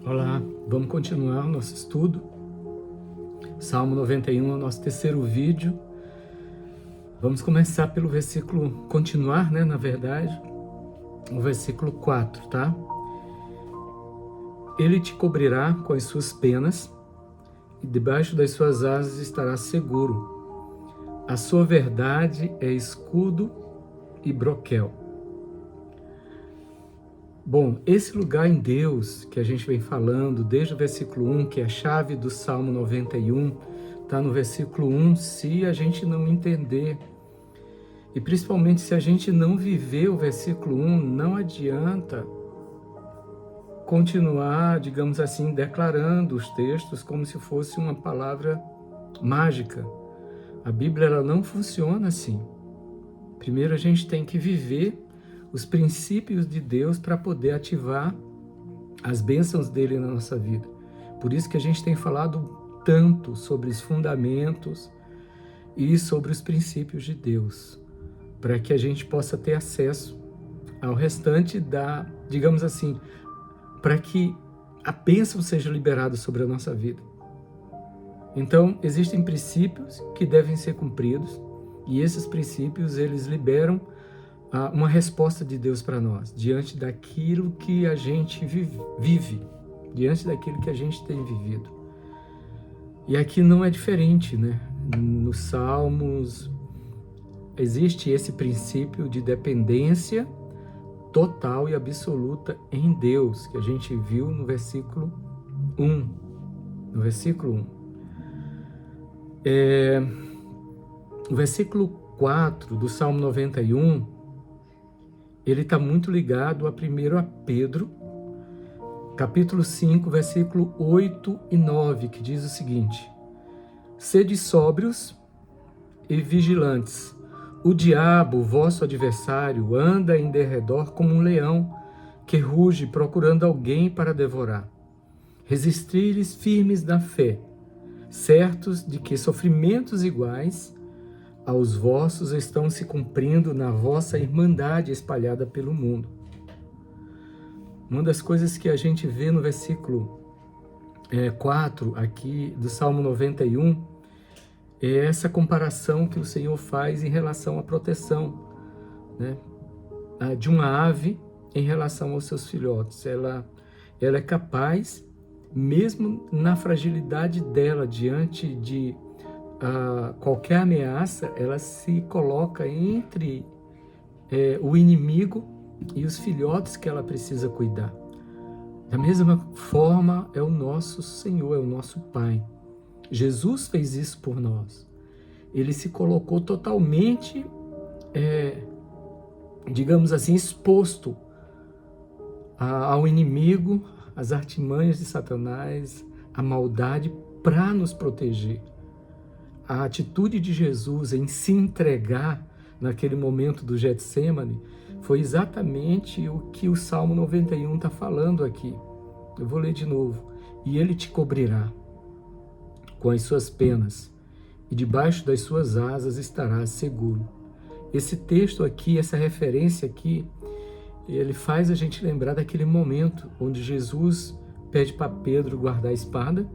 Olá, vamos continuar o nosso estudo. Salmo 91 é o nosso terceiro vídeo. Vamos começar pelo versículo, continuar, na verdade, o versículo 4, tá? Ele te cobrirá com as suas penas e debaixo das suas asas estarás seguro. A sua verdade é escudo e broquel. Bom, esse lugar em Deus que a gente vem falando desde o versículo 1, que é a chave do Salmo 91, está no versículo 1, se a gente não entender, e principalmente se a gente não viver o versículo 1, não adianta continuar, digamos assim, declarando os textos como se fosse uma palavra mágica. A Bíblia ela não funciona assim. Primeiro a gente tem que viver os princípios de Deus para poder ativar as bênçãos dele na nossa vida. Por isso que a gente tem falado tanto sobre os fundamentos e sobre os princípios de Deus, para que a gente possa ter acesso ao restante digamos assim, para que a bênção seja liberada sobre a nossa vida. Então, existem princípios que devem ser cumpridos, e esses princípios, eles liberam uma resposta de Deus para nós, diante daquilo que a gente vive, diante daquilo que a gente tem vivido. E aqui não é diferente, Nos Salmos existe esse princípio de dependência total e absoluta em Deus, que a gente viu no versículo 1. No versículo 1. O versículo 4 do Salmo 91, ele está muito ligado a 1 Pedro, capítulo 5, versículo 8 e 9, que diz o seguinte: sede sóbrios e vigilantes. O diabo, vosso adversário, anda em derredor como um leão que ruge procurando alguém para devorar. Resisti-lhes firmes na fé, certos de que sofrimentos iguais aos vossos estão se cumprindo na vossa irmandade espalhada pelo mundo. Uma das coisas que a gente vê no versículo 4 aqui do Salmo 91 é essa comparação que o Senhor faz em relação à proteção, de uma ave em relação aos seus filhotes. Ela é capaz, mesmo na fragilidade dela, diante de qualquer ameaça, ela se coloca entre o inimigo e os filhotes que ela precisa cuidar. Da mesma forma é o nosso Senhor, é o nosso Pai. Jesus fez isso por nós. Ele se colocou totalmente, digamos assim, exposto ao inimigo, às artimanhas de Satanás, à maldade, para nos proteger. A atitude de Jesus em se entregar naquele momento do Getsêmani foi exatamente o que o Salmo 91 está falando aqui. Eu vou ler de novo. E ele te cobrirá com as suas penas, e debaixo das suas asas estarás seguro. Esse texto aqui, essa referência aqui, ele faz a gente lembrar daquele momento onde Jesus pede para Pedro guardar a espada,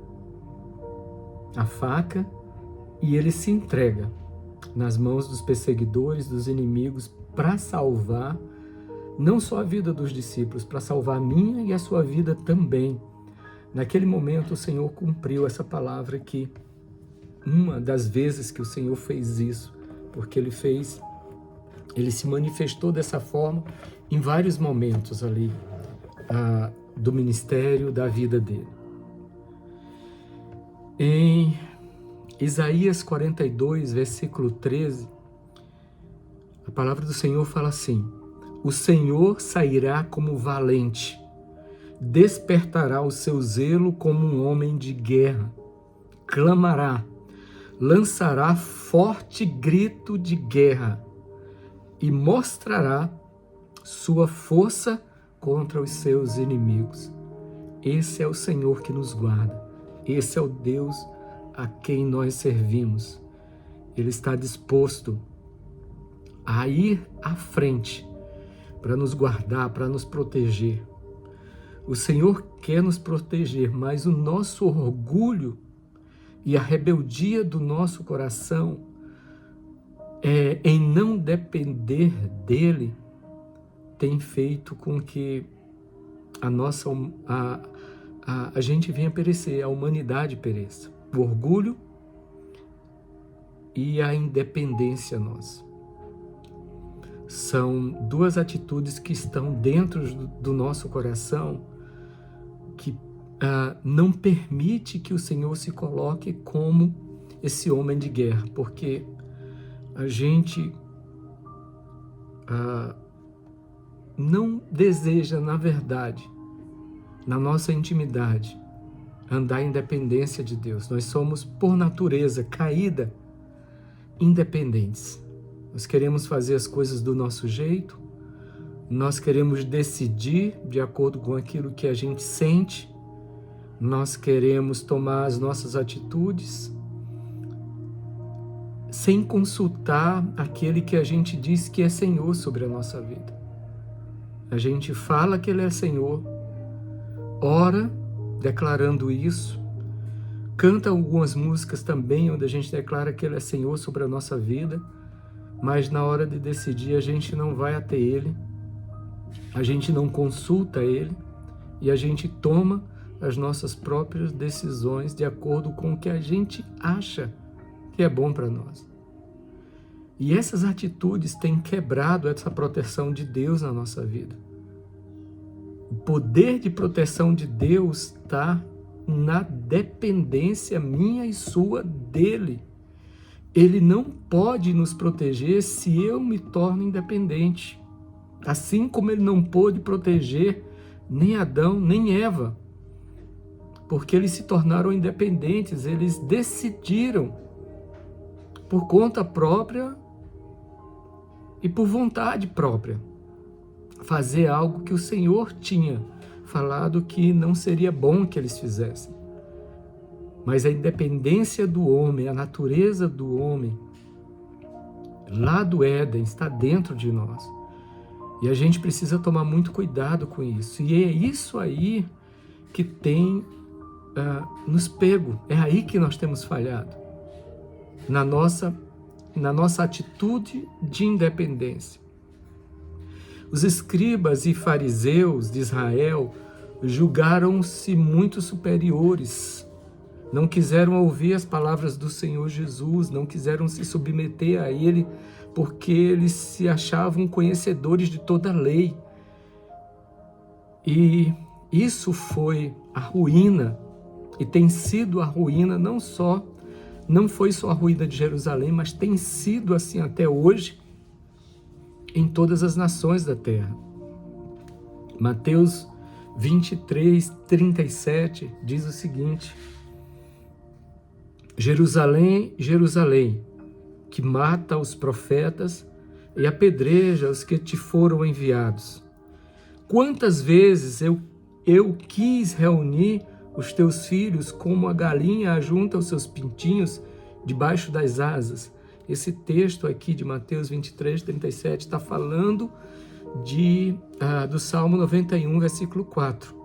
a faca, e ele se entrega nas mãos dos perseguidores, dos inimigos, para salvar não só a vida dos discípulos, para salvar a minha e a sua vida também. Naquele momento o Senhor cumpriu essa palavra aqui. Uma das vezes que o Senhor fez isso, porque ele se manifestou dessa forma em vários momentos ali do ministério, da vida dele. Em Isaías 42, versículo 13, a palavra do Senhor fala assim: o Senhor sairá como valente, despertará o seu zelo como um homem de guerra, clamará, lançará forte grito de guerra e mostrará sua força contra os seus inimigos. Esse é o Senhor que nos guarda, esse é o Deus a quem nós servimos. Ele está disposto a ir à frente para nos guardar, para nos proteger. O Senhor quer nos proteger, mas o nosso orgulho e a rebeldia do nosso coração em não depender dele tem feito com que a gente venha perecer, a humanidade pereça. O orgulho e a independência nossa. São duas atitudes que estão dentro do nosso coração que não permite que o Senhor se coloque como esse homem de guerra, porque a gente não deseja, na verdade, na nossa intimidade, andar em dependência de Deus. Nós somos, por natureza, caída, independentes. Nós queremos fazer as coisas do nosso jeito, nós queremos decidir de acordo com aquilo que a gente sente, nós queremos tomar as nossas atitudes sem consultar aquele que a gente diz que é Senhor sobre a nossa vida. A gente fala que Ele é Senhor, ora declarando isso, canta algumas músicas também onde a gente declara que Ele é Senhor sobre a nossa vida, mas na hora de decidir a gente não vai até Ele, a gente não consulta Ele e a gente toma as nossas próprias decisões de acordo com o que a gente acha que é bom para nós. E essas atitudes têm quebrado essa proteção de Deus na nossa vida. O poder de proteção de Deus está na dependência minha e sua dele. Ele não pode nos proteger se eu me torno independente. Assim como ele não pôde proteger nem Adão, nem Eva. Porque eles se tornaram independentes, eles decidiram por conta própria e por vontade própria fazer algo que o Senhor tinha falado que não seria bom que eles fizessem. Mas a independência do homem, a natureza do homem, lá do Éden, está dentro de nós. E a gente precisa tomar muito cuidado com isso. E é isso aí que tem nos pego. É aí que nós temos falhado. Na nossa atitude de independência. Os escribas e fariseus de Israel julgaram-se muito superiores. Não quiseram ouvir as palavras do Senhor Jesus, não quiseram se submeter a Ele, porque eles se achavam conhecedores de toda a lei. E isso foi a ruína, e tem sido a ruína não foi só a ruína de Jerusalém, mas tem sido assim até hoje em todas as nações da terra. Mateus 23, 37 diz o seguinte: Jerusalém, Jerusalém, que mata os profetas e apedreja os que te foram enviados. Quantas vezes eu quis reunir os teus filhos como a galinha ajunta os seus pintinhos debaixo das asas. Esse texto aqui de Mateus 23, 37 está falando do Salmo 91, versículo 4.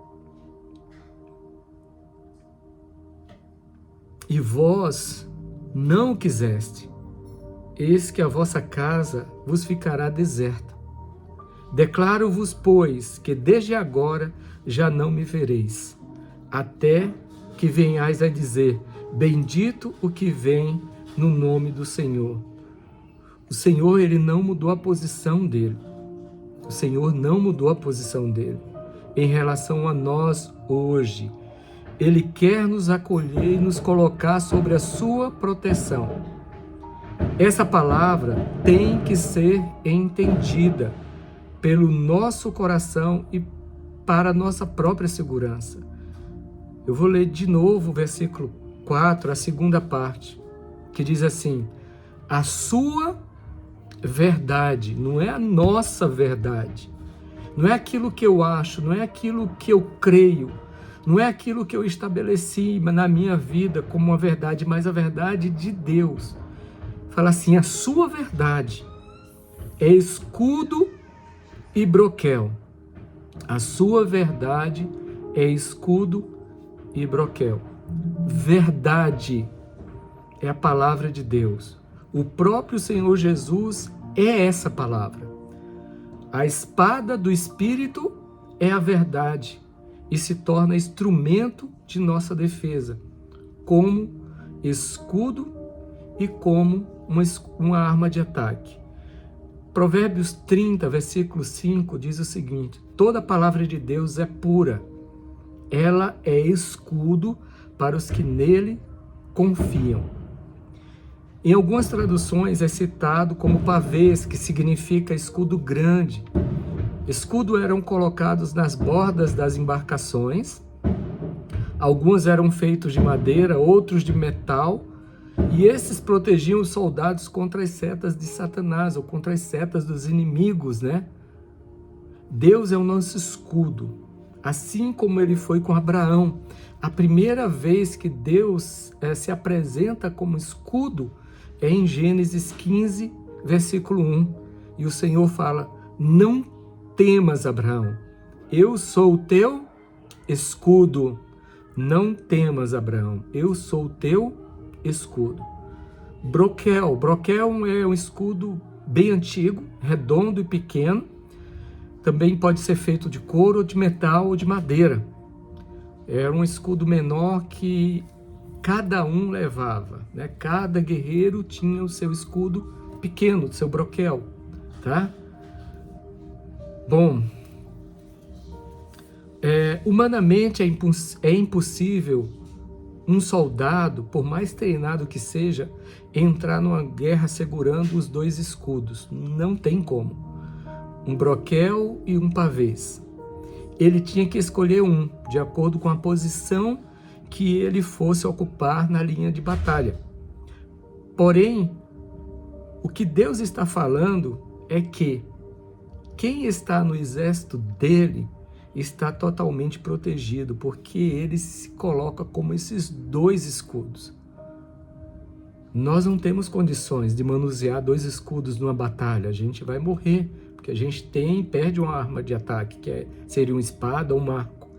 E vós não o quiseste, eis que a vossa casa vos ficará deserta. Declaro-vos, pois, que desde agora já não me vereis, até que venhais a dizer, bendito o que vem no nome do Senhor. O Senhor, Ele não mudou a posição dele. O Senhor não mudou a posição dele em relação a nós hoje. Ele quer nos acolher e nos colocar sobre a sua proteção. Essa palavra tem que ser entendida pelo nosso coração e para a nossa própria segurança. Eu vou ler de novo o versículo 4, a segunda parte, que diz assim: a sua verdade, não é a nossa verdade, não é aquilo que eu acho, não é aquilo que eu creio, não é aquilo que eu estabeleci na minha vida como uma verdade, mas a verdade de Deus. Fala assim: a sua verdade é escudo e broquel. A sua verdade é escudo e broquel. Verdade é a palavra de Deus. O próprio Senhor Jesus é essa palavra. A espada do Espírito é a verdade e se torna instrumento de nossa defesa, como escudo e como uma arma de ataque. Provérbios 30, versículo 5 diz o seguinte: toda a palavra de Deus é pura. Ela é escudo para os que nele confiam. Em algumas traduções é citado como pavês, que significa escudo grande. Escudos eram colocados nas bordas das embarcações. Alguns eram feitos de madeira, outros de metal. E esses protegiam os soldados contra as setas de Satanás, ou contra as setas dos inimigos, né? Deus é o nosso escudo, assim como ele foi com Abraão. A primeira vez que Deus se apresenta como escudo é em Gênesis 15, versículo 1. E o Senhor fala: não temas, Abraão, eu sou o teu escudo. Não temas, Abraão, eu sou o teu escudo. Broquel é um escudo bem antigo, redondo e pequeno. Também pode ser feito de couro, de metal ou de madeira. Era um escudo menor que cada um levava, né? Cada guerreiro tinha o seu escudo pequeno, o seu broquel, tá? Bom, humanamente é impossível um soldado, por mais treinado que seja, entrar numa guerra segurando os dois escudos. Não tem como. Um broquel e um pavês. Ele tinha que escolher um, de acordo com a posição que ele fosse ocupar na linha de batalha. Porém, o que Deus está falando é que quem está no exército dele está totalmente protegido, porque ele se coloca como esses dois escudos. Nós não temos condições de manusear dois escudos numa batalha, a gente vai morrer, porque a gente perde uma arma de ataque, que seria uma espada ou um arco.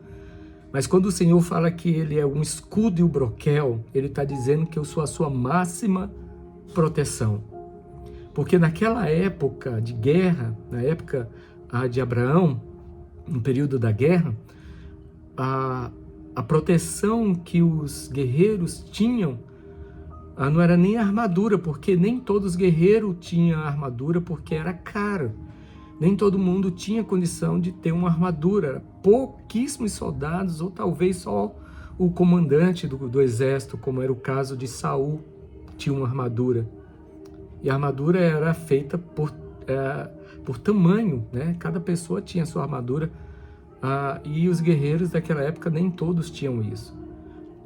Mas quando o Senhor fala que ele é um escudo e o broquel, ele está dizendo que eu sou a sua máxima proteção. Porque naquela época de guerra, na época de Abraão, no período da guerra, a proteção que os guerreiros tinham não era nem armadura, porque nem todos os guerreiros tinham armadura, porque era caro. Nem todo mundo tinha condição de ter uma armadura. Era pouquíssimos soldados, ou talvez só o comandante do exército, como era o caso de Saul, tinha uma armadura. E a armadura era feita por tamanho, né? Cada pessoa tinha sua armadura, e os guerreiros daquela época nem todos tinham isso.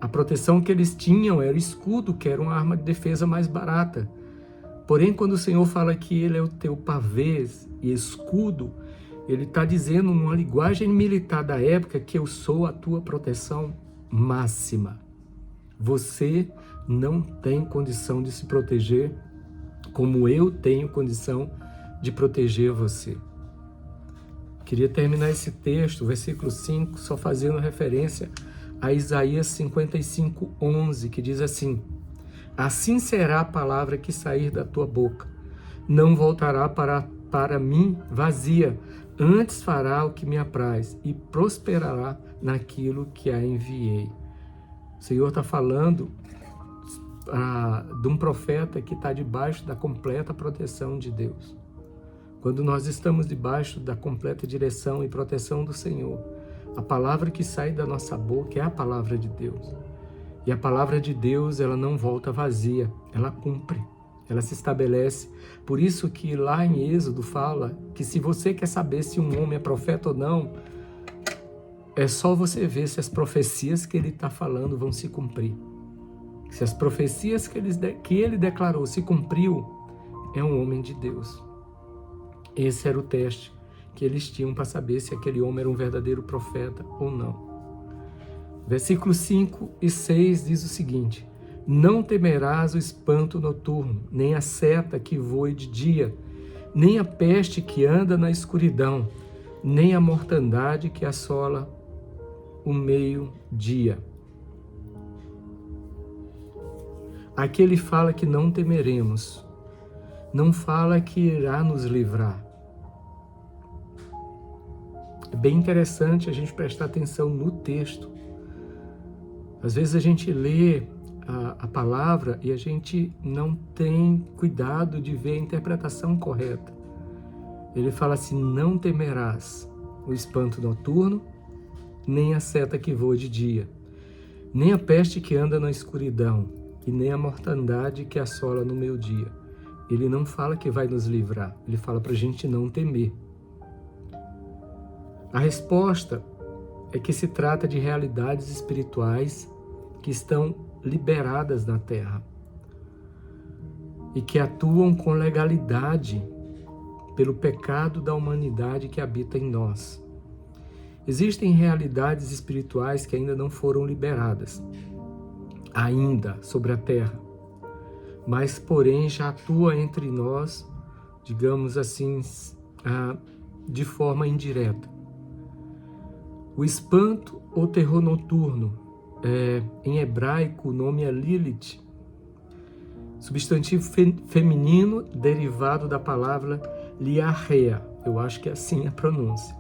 A proteção que eles tinham era o escudo, que era uma arma de defesa mais barata. Porém, quando o Senhor fala que ele é o teu pavês e escudo, ele está dizendo numa linguagem militar da época que eu sou a tua proteção máxima. Você não tem condição de se proteger como eu tenho condição de proteger você. Queria terminar esse texto, versículo 5, só fazendo referência a Isaías 55:11, que diz assim: assim será a palavra que sair da tua boca, não voltará para mim vazia, antes fará o que me apraz e prosperará naquilo que a enviei. O Senhor está falando de um profeta que está debaixo da completa proteção de Deus. Quando nós estamos debaixo da completa direção e proteção do Senhor, a palavra que sai da nossa boca é a palavra de Deus. E a palavra de Deus, ela não volta vazia, ela cumpre, ela se estabelece. Por isso que lá em Êxodo fala que se você quer saber se um homem é profeta ou não, é só você ver se as profecias que ele está falando vão se cumprir. Se as profecias que ele declarou se cumpriu, é um homem de Deus. Esse era o teste que eles tinham para saber se aquele homem era um verdadeiro profeta ou não. Versículos 5 e 6 diz o seguinte: não temerás o espanto noturno, nem a seta que voe de dia, nem a peste que anda na escuridão, nem a mortandade que assola o meio-dia. Aqui ele fala que não temeremos, não fala que irá nos livrar. É bem interessante a gente prestar atenção no texto. Às vezes a gente lê a palavra e a gente não tem cuidado de ver a interpretação correta. Ele fala assim: não temerás o espanto noturno, nem a seta que voa de dia, nem a peste que anda na escuridão, e nem a mortandade que assola no meio-dia. Ele não fala que vai nos livrar, ele fala para a gente não temer. A resposta é que se trata de realidades espirituais que estão liberadas na Terra e que atuam com legalidade pelo pecado da humanidade que habita em nós. Existem realidades espirituais que ainda não foram liberadas, ainda sobre a Terra, mas porém já atua entre nós, digamos assim, de forma indireta. O espanto ou terror noturno, em hebraico o nome é Lilith, substantivo feminino derivado da palavra liahea, eu acho que é assim a pronúncia,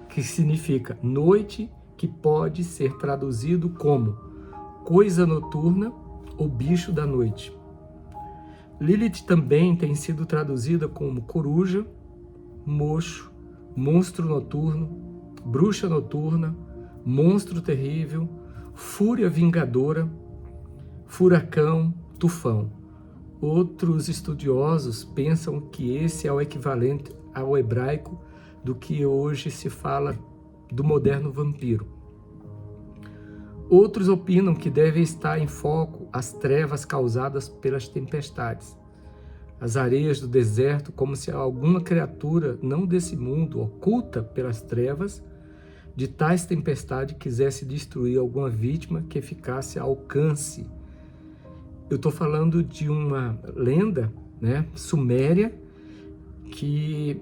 que significa noite, que pode ser traduzido como coisa noturna ou bicho da noite. Lilith também tem sido traduzida como coruja, mocho, monstro noturno, bruxa noturna, monstro terrível, fúria vingadora, furacão, tufão. Outros estudiosos pensam que esse é o equivalente ao hebraico do que hoje se fala do moderno vampiro. Outros opinam que deve estar em foco as trevas causadas pelas tempestades, as areias do deserto, como se alguma criatura não desse mundo, oculta pelas trevas de tais tempestades, quisesse destruir alguma vítima que ficasse ao alcance. Eu estou falando de uma lenda, suméria, que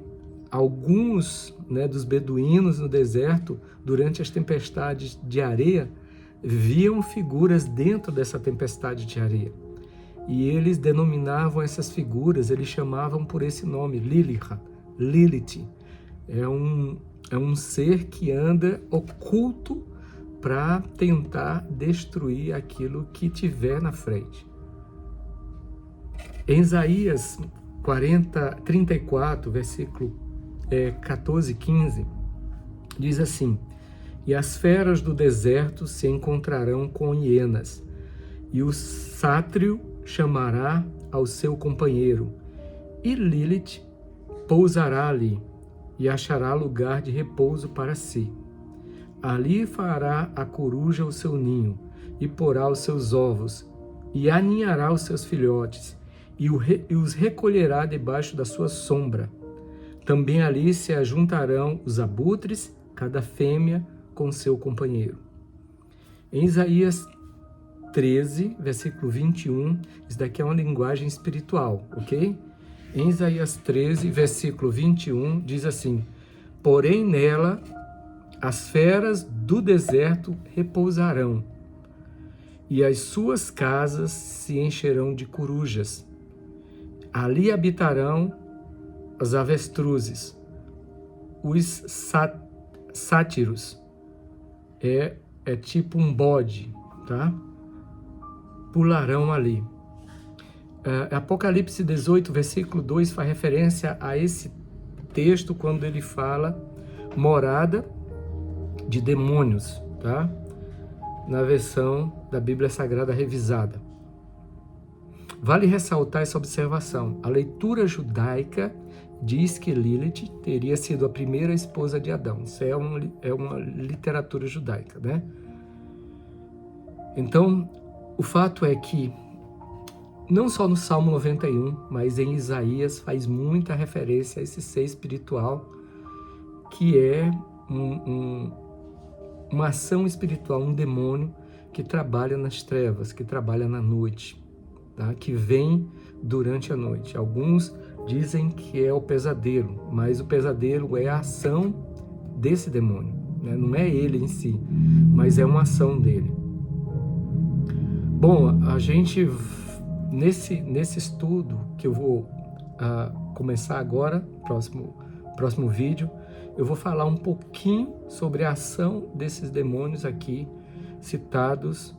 alguns, dos beduínos no deserto, durante as tempestades de areia, viam figuras dentro dessa tempestade de areia. E eles denominavam essas figuras, eles chamavam por esse nome, Lilith. É um ser que anda oculto para tentar destruir aquilo que tiver na frente. Em Isaías 34, versículo 14 e 15, diz assim: e as feras do deserto se encontrarão com hienas, e o sátrio chamará ao seu companheiro, e Lilith pousará ali, e achará lugar de repouso para si. Ali fará a coruja o seu ninho, e porá os seus ovos, e aninhará os seus filhotes, e os recolherá debaixo da sua sombra. Também ali se ajuntarão os abutres, cada fêmea com seu companheiro. Em Isaías 13, versículo 21, isso daqui é uma linguagem espiritual, ok? Em Isaías 13, versículo 21, diz assim: porém nela as feras do deserto repousarão, e as suas casas se encherão de corujas. Ali habitarão as avestruzes, os sátiros, é tipo um bode, tá? Pularão ali. Apocalipse 18, versículo 2 faz referência a esse texto quando ele fala morada de demônios, tá? Na versão da Bíblia Sagrada revisada. Vale ressaltar essa observação. A leitura judaica diz que Lilith teria sido a primeira esposa de Adão. Isso é uma literatura judaica, né? Então, o fato é que não só no Salmo 91, mas em Isaías faz muita referência a esse ser espiritual que é uma ação espiritual, um demônio que trabalha nas trevas, que trabalha na noite, tá? Que vem durante a noite. Alguns dizem que é o pesadelo, mas o pesadelo é a ação desse demônio, né? Não é ele em si, mas é uma ação dele. Bom, a gente, nesse estudo que eu vou começar agora, próximo vídeo, eu vou falar um pouquinho sobre a ação desses demônios aqui, citados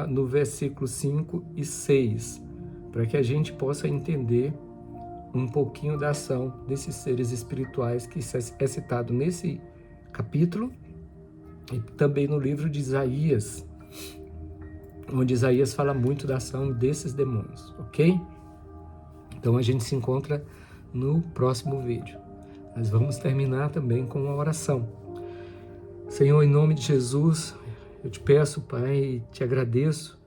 no versículo 5 e 6, para que a gente possa entender um pouquinho da ação desses seres espirituais que é citado nesse capítulo e também no livro de Isaías, onde Isaías fala muito da ação desses demônios, ok? Então a gente se encontra no próximo vídeo. Nós vamos terminar também com uma oração. Senhor, em nome de Jesus, eu te peço, Pai, e te agradeço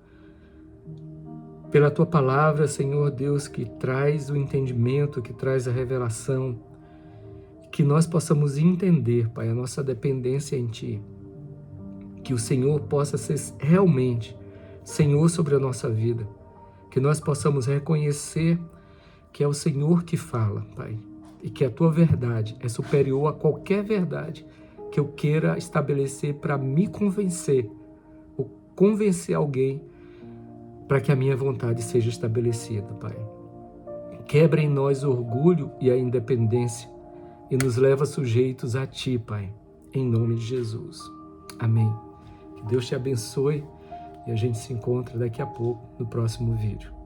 pela Tua palavra, Senhor Deus, que traz o entendimento, que traz a revelação, que nós possamos entender, Pai, a nossa dependência em Ti, que o Senhor possa ser realmente Senhor sobre a nossa vida, que nós possamos reconhecer que é o Senhor que fala, Pai, e que a Tua verdade é superior a qualquer verdade que eu queira estabelecer para me convencer, ou convencer alguém para que a minha vontade seja estabelecida, Pai. Quebra em nós o orgulho e a independência e nos leva sujeitos a Ti, Pai, em nome de Jesus. Amém. Que Deus te abençoe e a gente se encontra daqui a pouco no próximo vídeo.